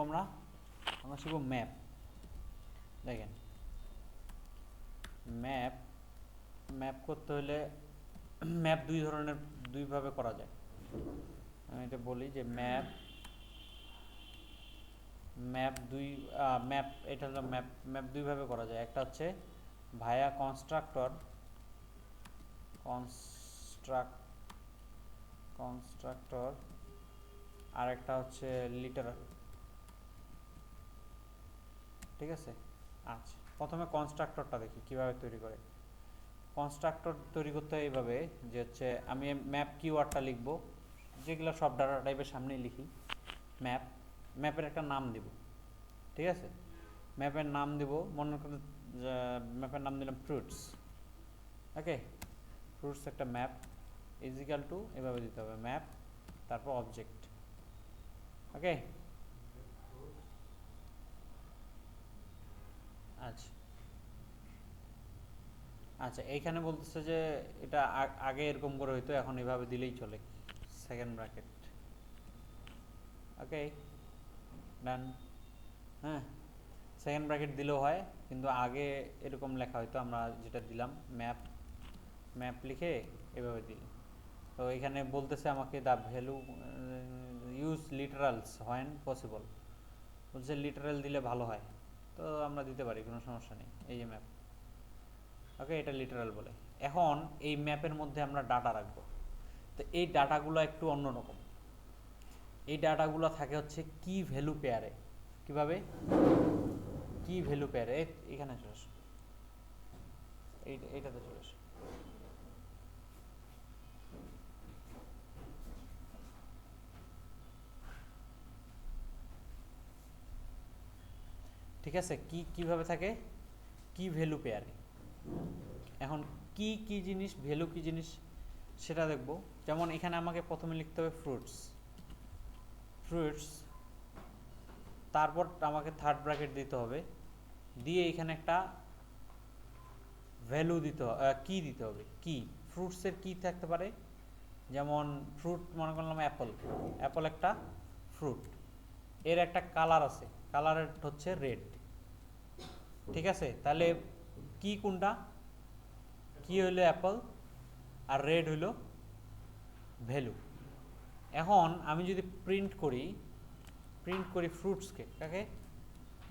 আমরা আমরা শিখব ম্যাপ। দেখেন ম্যাপ ম্যাপ করতে হলে ম্যাপ দুইভাবে করা যায়। আমি এটা বলি যে ম্যাপ ম্যাপ দুই ম্যাপ এটা হলো ম্যাপ ম্যাপ দুইভাবে করা যায়। একটা হচ্ছে ভায়া কনস্ট্রাক্টর আর একটা হচ্ছে লিটারাল। ঠিক আছে, আচ্ছা প্রথমে কনস্ট্রাক্টরটা দেখি কিভাবে তৈরি করে। কনস্ট্রাক্টর তৈরি করতে হয় এইভাবে যে হচ্ছে আমি ম্যাপ কিওয়ার্ডটা লিখব, যেগুলো সব ডাটা টাইপের সামনেই লিখি। ম্যাপের একটা নাম দিব। ঠিক আছে, ম্যাপের নাম দিব, মনে করেন ম্যাপের নাম দিলাম ফ্রুটস। ওকে, ফ্রুটস একটা ম্যাপ ইজিক্যাল টু এভাবে দিতে হবে ম্যাপ তারপর অবজেক্ট। ওকে, আচ্ছা আচ্ছা এইখানে বলতেছে যে এটা আগে এরকম করে হইতো, এখন এভাবে দিলেই চলে, সেকেন্ড ব্র্যাকেট। ওকে ডান। হ্যাঁ, সেকেন্ড ব্র্যাকেট দিলেও হয়, কিন্তু আগে এরকম লেখা হয়তো, আমরা যেটা দিলাম ম্যাপ লিখে এভাবে দিই। তো এখানে বলতেছে আমাকে the value use literals when possible, বলছে লিটারাল দিলে ভালো হয়, তো আমরা দিতে পারি, কোনো সমস্যা নেই। এই যে ম্যাপ, ওকে এটা লিটারাল বলে। এখন এই ম্যাপের মধ্যে আমরা ডাটা রাখবো, তো এই ডাটাগুলো একটু অন্যরকম। এই ডাটাগুলো থাকে হচ্ছে কি ভ্যালু পেয়ারে। কিভাবে? কি ভ্যালু পেয়ারে। এখানে চলে আসো, এইটাতে চলে আসো। ঠিক আছে, কিভাবে থাকে? কি ভ্যালু পেয়ারে। এখন কি জিনিস, ভ্যালু কি জিনিস সেটা দেখব। যেমন এখানে আমাকে প্রথমে লিখতে হবে ফ্রুটস, তারপর আমাকে থার্ড ব্র্যাকেট দিতে হবে, দিয়ে এখানে একটা ভ্যালু দিতে হবে, কি দিতে হবে। কি ফ্রুটসের কি থাকতে পারে, যেমন ফ্রুট মনে করলাম অ্যাপল একটা ফ্রুট, এর একটা কালার আছে, কালারের হচ্ছে রেড। ঠিক আছে, তাহলে কি কোনটা? কি হইলো অ্যাপল আর রেড হইলো ভ্যালু। এখন আমি যদি প্রিন্ট করি ফ্রুটসকে, কাকে?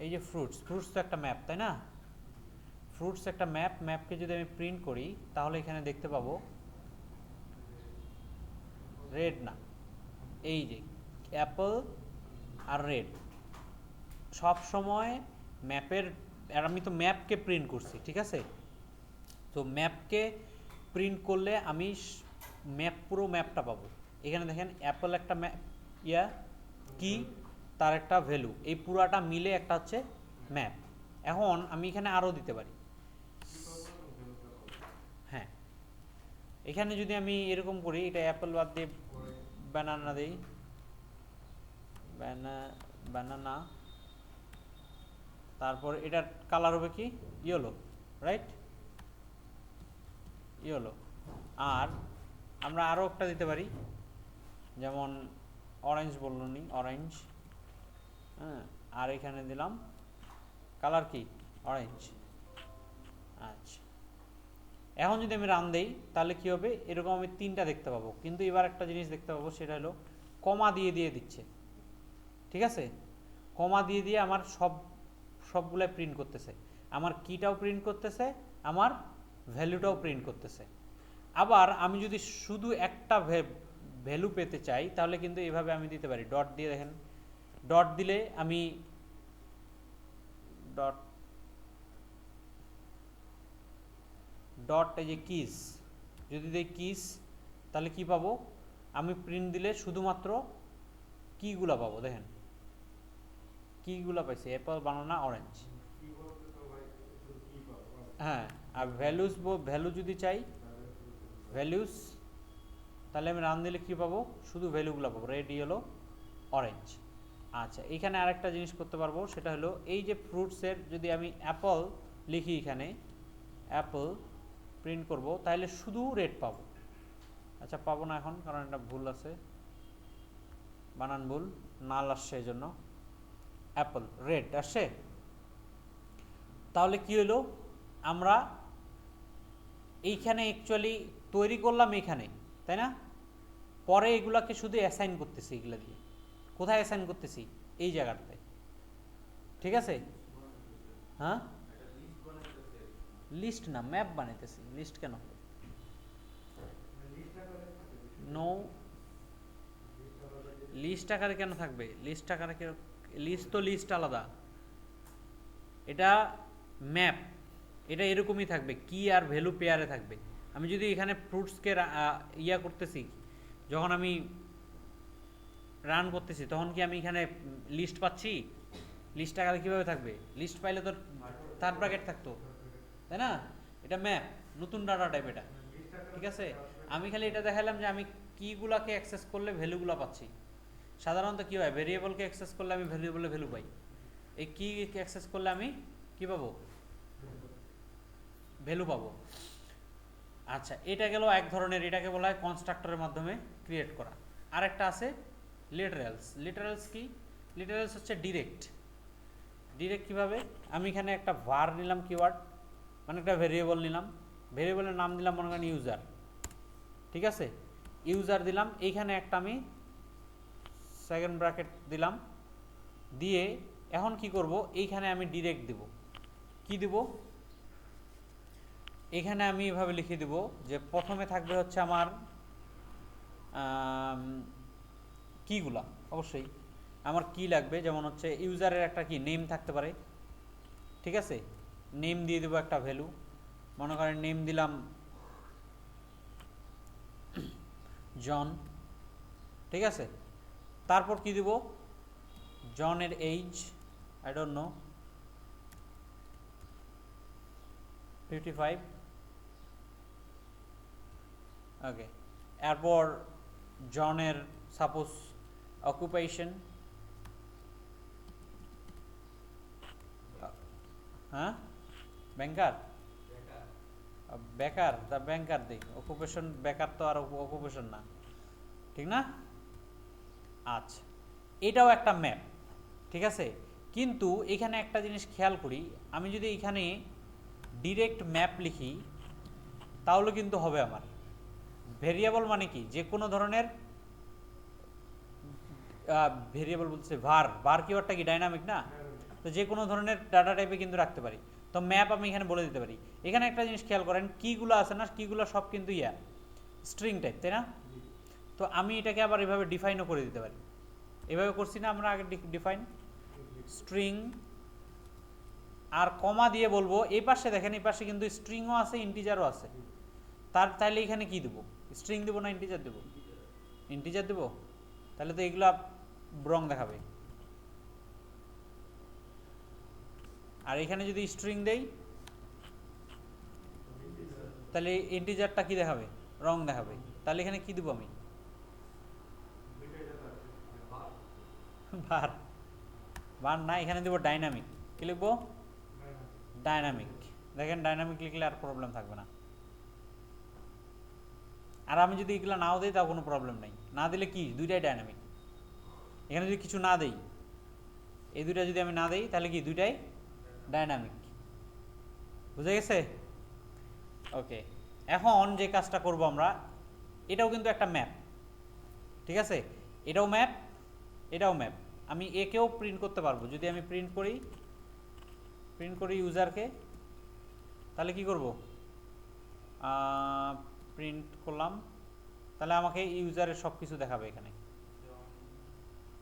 এই যে ফ্রুটস তো একটা ম্যাপ, তাই না? ফ্রুটস একটা ম্যাপকে যদি আমি প্রিন্ট করি, তাহলে এখানে দেখতে পাবো রেড না, এই যে অ্যাপল আর রেড সব সময় ম্যাপের। আর আমি তো ম্যাপকে প্রিন্ট করছি, ঠিক আছে, তো ম্যাপকে প্রিন্ট করলে আমি পুরো ম্যাপটা পাবো। এখানে দেখেন অ্যাপল একটা ম্যাপ, কি তার একটা ভ্যালু, এই পুরাটা মিলে একটা হচ্ছে ম্যাপ। এখন আমি এখানে আরও দিতে পারি। হ্যাঁ, এখানে যদি আমি এরকম করি, এটা অ্যাপল বাদ দিয়ে ব্যানানা দিই, ব্যানানা, তারপর এটার কালার হবে কি ইয়েলো, রাইট, ইয়েলো। আর আমরা আরও একটা দিতে পারি, যেমন অরেঞ্জ বললো নি, অরেঞ্জ। হ্যাঁ, আর এখানে দিলাম কালার কি অরেঞ্জ। আচ্ছা, এখন যদি আমি রান দেই তাহলে কি হবে, এরকম আমি তিনটা দেখতে পাবো, কিন্তু এবার একটা জিনিস দেখতে পাবো, সেটা হলো কমা দিয়ে দিচ্ছে। ঠিক আছে, কমা দিয়ে আমার সবগুলাই প্রিন্ট করতেছে, আমার কিটাও প্রিন্ট করতেছে, আমার ভ্যালুটাও প্রিন্ট করতেছে। আবার আমি যদি শুধু একটা ভ্যালু পেতে চাই, তাহলে কিন্তু এভাবে আমি দিতে পারি, ডট দিয়ে। দেখেন ডট দিলে আমি ডট এই যে কিস, যদি দেই কিস, তাহলে কি পাবো, আমি প্রিন্ট দিলে শুধুমাত্র কিগুলা পাবো। দেখেন কিগুলা পাইছি, অ্যাপল, বানানা, অরেঞ্জ। হ্যাঁ, আর ভ্যালু যদি চাই, ভ্যালুস, তাহলে আমি রান দিলে কি পাবো, শুধু ভ্যালুগুলো পাবো, রেড, ইয়েলো, অরেঞ্জ। আচ্ছা, এখানে আরেকটা জিনিস করতে পারবো, সেটা হলো এই যে ফ্রুটসের যদি আমি অ্যাপল লিখি, এখানে অ্যাপল প্রিন্ট করব, তাহলে শুধু রেড পাবো। আচ্ছা, পাবো না এখন, কারণ এটা ভুল আছে, বানান ভুল, নাল আসছে এই জন্য। অ্যাপল রেড আসছে। তাহলে কি হলো, আমরা এইখানে অ্যাকচুয়ালি তৈরি করলাম এখানে, তাই না? পরে এগুলাকে শুধু অ্যাসাইন করতেছি, এগুলা দিয়ে কোথায় অ্যাসাইন করতেছি, এই জায়গাটাতে, ঠিক আছে? হ্যাঁ, লিস্ট না, ম্যাপ বানাইতেছি, লিস্ট কেন? নো, লিস্ট আকারে কেন থাকবে? লিস্ট আকারে, লিস্ট তো লিস্ট আলাদা, এটা ম্যাপ, এটা এরকমই থাকবে, কি আর ভ্যালু পেয়ারে থাকবে। আমি যদি এখানে ফ্রুটসকে ইয়া করতেছি, যখন আমি রান করতেছি, তখন কি আমি এখানে লিস্ট পাচ্ছি? লিস্ট আকারে কীভাবে থাকবে? লিস্ট পাইলে তো থার্ড ব্র্যাকেট থাকতো, তাই না? এটা ম্যাপ, নতুন ডাটা টাইপ এটা, ঠিক আছে? আমি খালি এটা দেখালাম যে আমি কিগুলাকে অ্যাক্সেস করলে ভ্যালুগুলো পাচ্ছি। সাধারণত কী হয়, ভেরিয়েবলকে অ্যাক্সেস করলে আমি ভ্যারিয়েবলে ভ্যালু পাই, এই কি অ্যাক্সেস করলে আমি কি পাবো? ভ্যালু পাবো। আচ্ছা, এটা গেল এক ধরনের, এটাকে বলা হয় কনস্ট্রাক্টরের মাধ্যমে ক্রিয়েট করা। আরেকটা আছে লিটারেলস। লিটারেলস কি? লিটারেলস হচ্ছে ডিরেক্ট। ডিরেক্ট কীভাবে? আমি এখানে একটা var নিলাম, কিওয়ার্ড মানে একটা ভেরিয়েবল নিলাম, ভেরিয়েবলের নাম দিলাম মনে করেন ইউজার, ঠিক আছে? ইউজার দিলাম, এইখানে একটা আমি সেকেন্ড ব্র্যাকেট দিলাম, দিয়ে এখন কি করব, এইখানে আমি ডিরেক্ট দিব। কি দিব? এখানে আমি এভাবে লিখে দিব যে প্রথমে থাকবে হচ্ছে আমার কিগুলা, অবশ্যই আমার কি লাগবে, যেমন হচ্ছে ইউজারের একটা কি নেম থাকতে পারে, ঠিক আছে? নেম দিয়ে দেবো একটা ভ্যালু, মনে করেন নেম দিলাম জন, ঠিক আছে? তারপর কি দিব? জনের এইজ, আই ডোন্ট নো, 55, ওকে। এরপর জনের সাপোজ অকুপেশন, হ্যাঁ ব্যাংকার, বেকার, তা ব্যাংকার দিই, অকুপেশন বেকার তো আর অকুপেশন না, ঠিক না? আচ্ছা, এটাও একটা ম্যাপ, ঠিক আছে? কিন্তু এখানে একটা জিনিস খেয়াল করি, আমি যদি এখানে ডিরেক্ট ম্যাপ লিখি তাহলে কিন্তু হবে আমার ভেরিয়েবল, মানে কি, যে কোনো ধরনের ভেরিয়েবল বলছে var কিওয়ার্ডটা কি ডাইনামিক না? তো যে কোনো ধরনের ডাটা টাইপে কিন্তু রাখতে পারি। তো ম্যাপ আমি এখানে বলে দিতে পারি। এখানে একটা জিনিস খেয়াল করেন, কিগুলো আছে না, কিগুলো সব কিন্তু স্ট্রিং টাইপ, তাই না? তো আমি এটাকে আবার এভাবে ডিফাইনও করে দিতে পারি, এভাবে করছি না আমরা আগে, ডিফাইন স্ট্রিং, আর কমা দিয়ে বলবো এই পাশে দেখেন, এই পাশে কিন্তু স্ট্রিংও আছে, ইন্টিজারও আছে। তাইলে এখানে কি দেবো? স্ট্রিং দেবো না ইন্টিজার দেবো? ইন্টিজার দেবো, তাহলে তো এগুলা রং দেখাবে। আর এখানে যদি স্ট্রিং দেই তাহলে ইন্টিজারটা কি দেখাবে? রং দেখাবে। তাহলে এখানে কি দেবো আমি? var, var না, এখানে দেবো ডাইনামিক। কি লিখবো? ডাইনামিক। দেখেন ডাইনামিক লিখলে আর প্রবলেম থাকবে না। আর আমি যদি এগুলো নাও দিই তাও কোনো প্রবলেম নেই, না দিলে কি দুইটাই ডাইনামিক। এখানে যদি কিছু না দেই, এই দুইটা যদি আমি না দিই তাহলে কি দুইটাই ডাইনামিক। বুঝে গেছে? ওকে, এখন যে কাজটা করব আমরা, এটাও কিন্তু একটা ম্যাপ, ঠিক আছে? এটাও ম্যাপ, এটাও ম্যাপ। আমি একেও প্রিন্ট করতে পারবো, যদি আমি প্রিন্ট করি ইউজারকে, তাহলে কি করব? প্রিন্ট করলাম, তাহলে আমাকে ইউজারের সব কিছু দেখাবে এখানে,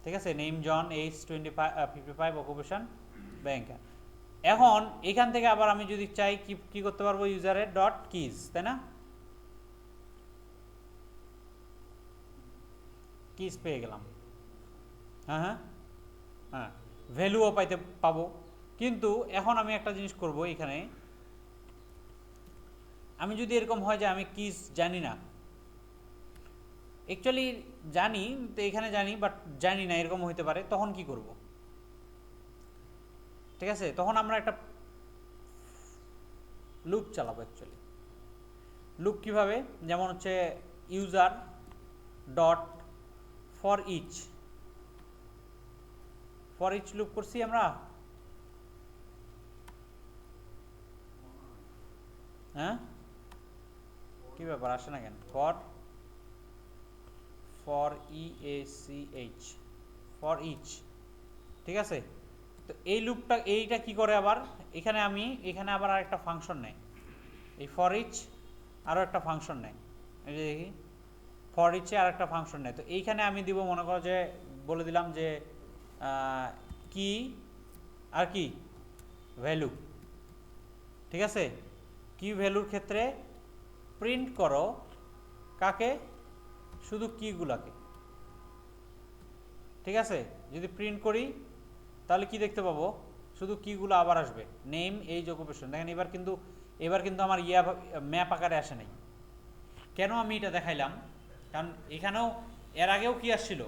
ঠিক আছে? নেম জন, এইজ 55, অকুপেশন ব্যাংকার। এখন এখান থেকে আবার আমি যদি চাই কি করতে পারবো? ইউজারের ডট কিজ, তাই না? কিজ পেয়ে গেলাম, হ্যাঁ হ্যাঁ হ্যাঁ, ভ্যালুও পাবো। কিন্তু এখন আমি একটা জিনিস করব, এখানে আমি যদি এরকম হয় যে আমি কিজ জানি না, অ্যাকচুয়ালি জানি তো, এখানে জানি বাট জানি না, এরকম হইতে পারে, তখন কি করব? ঠিক আছে, তখন আমরা একটা লুপ চালাবো। অ্যাকচুয়ালি লুপ কিভাবে? যেমন হচ্ছে user dot for each, for each loop করছি আমরা, হ্যাঁ কি ব্যাপার আসে না কেন? ফর EACH, ফর ইচ, ঠিক আছে। তো এই লুপটা এইটা কি করে আবার, এখানে আবার আরেকটা ফাংশন নেয়, এই ফর ইচ আরও একটা ফাংশন নেয়, এই যে দেখি ফর ইচে আর একটা ফাংশন নেয়। তো এইখানে আমি দিব, মনে করো যে বলে দিলাম যে কি আর কি ভ্যালু, ঠিক আছে। কি ভ্যালুর ক্ষেত্রে প্রিন্ট করো কাকে, শুধু কিগুলাকে, ঠিক আছে। যদি প্রিন্ট করি তাহলে কি দেখতে পাবো, শুধু কিগুলো আবার আসবে, নেম এইজ অকুপেশন। দেখেন এবার কিন্তু আমার ম্যাপ আকারে আসে নাই। কেন আমি এটা দেখাইলাম, কারণ এখানেও এর আগেও কি আসছিল,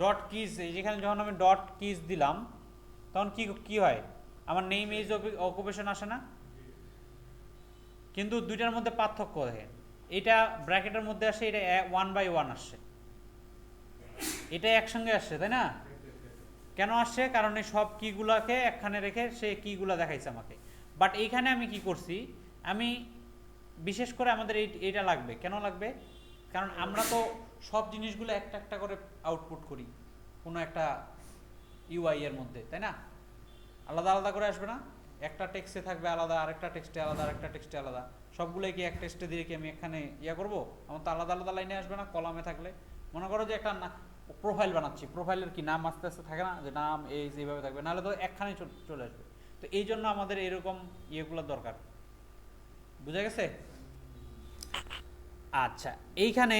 ডট কিজ, এই যেখানে যখন আমি ডট কিজ দিলাম তখন কি হয়, আমার নেম এইজ অকুপেশন আসে না। কিন্তু দুইটার মধ্যে পার্থক্য দেখেন, এটা ব্র্যাকেটের মধ্যে আসে, এটা 1/1 আসছে, এটা একসঙ্গে আসছে, তাই না? কেন আসছে, কারণ এই সব কিগুলাকে একখানে রেখে সে কিগুলা দেখাইছে আমাকে। বাট এইখানে আমি কি করছি, আমি বিশেষ করে আমাদের এইটা লাগবে, কেন লাগবে, কারণ আমরা তো সব জিনিসগুলো একটা একটা করে আউটপুট করি কোনো একটা ইউআই এর মধ্যে, তাই না? আলাদা আলাদা করে আসবে না, একটা টেক্সটে থাকবে আলাদা, আরেকটা টেক্সটে আলাদা, আরেকটা টেক্সটে আলাদা, সবগুলোই কি এক টেক্সটে দিয়ে কি আমি এখানে করবো? আমার তো আলাদা আলাদা লাইনে আসবে না, কলামে থাকলে। মনে করো যে একটা প্রোফাইল বানাচ্ছি, প্রোফাইলের কি নাম আস্তে আস্তে থাকে না, যে নাম এইভাবে থাকবে, নাহলে তো একখানে চলে আসবে। তো এই জন্য আমাদের এরকম ইয়েগুলো দরকার, বুঝা গেছে? আচ্ছা, এইখানে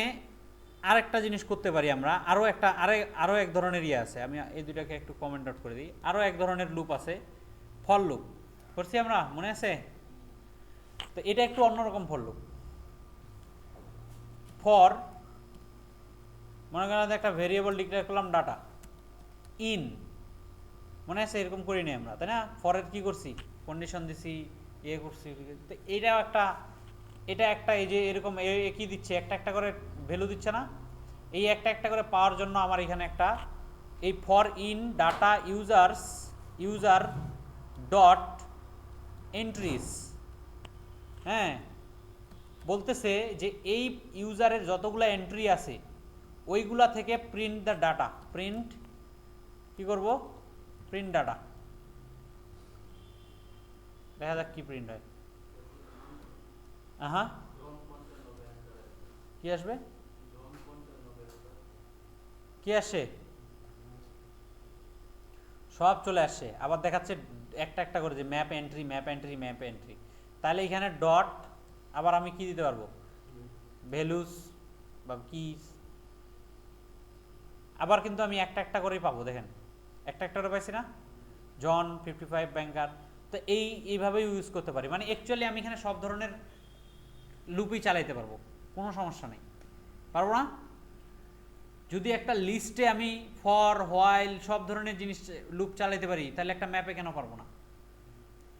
আরেকটা জিনিস করতে পারি আমরা, আরও এক ধরনের ইয়ে আছে, আমি এই দুটাকে একটু কমেন্ট আউট করে দিই। আরও এক ধরনের লুপ আছে, ফর লুপ করছি আমরা, মনে আছে? তো এটা একটু অন্যরকম ফর লুপ। ফর, মনে করেন একটা ভেরিয়েবল ডিক্লেয়ার করলাম ডাটা ইন, মনে আছে এরকম করিনি আমরা, তাই না? ফরের কি করছি, কন্ডিশন দিছি, করছি। তো এটা একটা এই যে এরকম কি দিচ্ছে, একটা একটা করে ভ্যালু দিচ্ছে না, এই একটা একটা করে পাওয়ার জন্য আমার এখানে একটা এই for in data user dot entries, হ্যাঁ, বলতেছে যে এই ইউজারের যতগুলো এন্ট্রি আছে ওইগুলা থেকে প্রিন্ট দ্য ডাটা, প্রিন্ট কি করব, প্রিন্ট ডাটা, দেখা যাক কি প্রিন্ট হয়। হ্যাঁ, কি আসবে, কি আসে, সব চলে আসছে, আবার দেখাচ্ছে একটা একটা করে যে map entry, map entry, map entry. তাহলে এখানে ডট, আবার আমি কি দিতে পারবো, ভ্যালুস বা কিস, আবার কিন্তু আমি একটা একটা করেই পাবো, দেখেন একটা একটা করে পাইছি না, জন 55 ব্যাংকার। তো এইভাবেই ইউজ করতে পারি, মানে অ্যাকচুয়ালি আমি এখানে সব ধরনের লুপই চালাইতে পারবো, কোনো সমস্যা নেই, পারবো না? যদি একটা লিস্টে আমি ফর হোয়াইল সব ধরনের জিনিস লুপ চালাইতে পারি, তাহলে একটা ম্যাপে কেন পারবো না?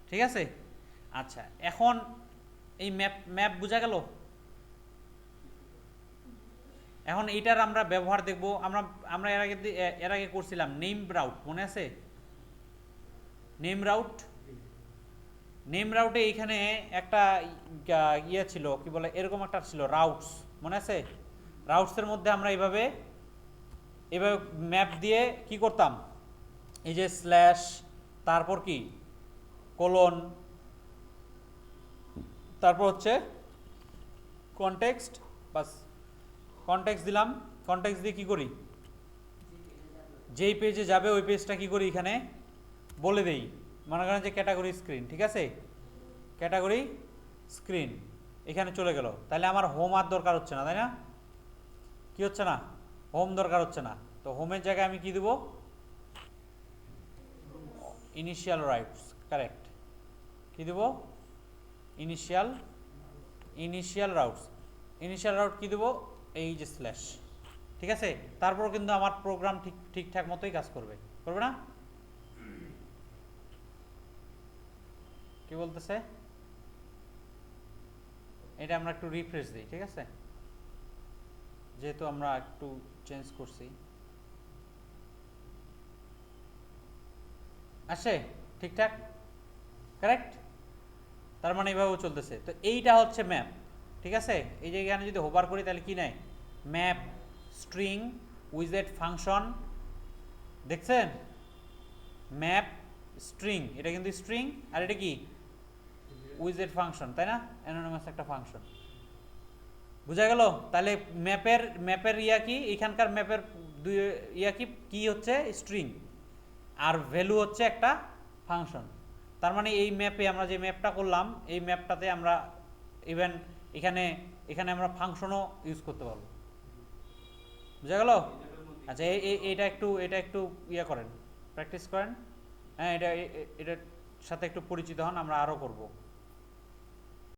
ঠিক আছে। আচ্ছা, এখন এই ম্যাপ বোঝা গেল। এখন এইটার আমরা ব্যবহার দেখব, আমরা এর আগে করছিলাম নেম রাউট, মনে আছে? নেম রাউটে এইখানে একটা ইয়ে ছিল, কি বলে, এরকম একটা ছিল রাউটস, মনে আছে? রাউটসের মধ্যে আমরা এইভাবে ম্যাপ দিয়ে কি করতাম, এই যে স্ল্যাশ, তারপর কি কোলন, তারপর হচ্ছে কনটেক্সট, বাস কনটেক্সট দিলাম, কনটেক্সট দিয়ে কি করি, যেই পেজে যাবে ওই পেজটা কি করি এখানে বলে দেই, মনে করেন যে ক্যাটাগরি স্ক্রিন, ঠিক আছে, ক্যাটাগরি স্ক্রিন এখানে চলে গেল, তাহলে আমার হোম আর দরকার হচ্ছে না, তাই না? কি হচ্ছে না, হোম দরকার হচ্ছে না। তো হোমের জায়গায় আমি কি দেব, ইনিশিয়াল রাইটস, কারেক্ট, কি দেব, ইনিশিয়াল রাউটস, ইনিশিয়াল রাউট কি দেব, এই যে স্ল্যাশ, ঠিক আছে। তারপর কিন্তু আমার প্রোগ্রাম ঠিকঠাক মতোই কাজ করবে না? কি বলতেছে, এটা আমরা একটু রিফ্রেশ দিই, ঠিক আছে, যেহেতু আমরা একটু চেঞ্জ করছি। আসে ঠিকঠাক, কারেক্ট? তার মানে এইভাবেও চলতেছে। তো এইটা হচ্ছে ম্যাপ, ঠিক আছে? এই যে এখানে যদি হোভার করি তাহলে কি নেয়? ম্যাপ স্ট্রিং উইজেট ফাংশন, দেখছেন? ম্যাপ স্ট্রিং, এটা কিন্তু স্ট্রিং, আর এটা কি? উইজেট ফাংশন, তাই না? অ্যানোনিমাস একটা ফাংশন। বুঝা গেল? তাহলে ম্যাপের ইয়া কি, এখানকার ম্যাপের দুই ইয়া কি কি হচ্ছে? স্ট্রিং, আর ভ্যালু হচ্ছে একটা ফাংশন। তার মানে এই ম্যাপে আমরা যে ম্যাপটা করলাম, এই ম্যাপটাতে আমরা ইভেন এখানে এখানে আমরা ফাংশনও ইউজ করতে পারবো। বুঝা গেল? আচ্ছা, এটা একটু ইয়া করেন, প্র্যাকটিস করেন। হ্যাঁ, এটার সাথে একটু পরিচিত হন, আমরা আরও করব।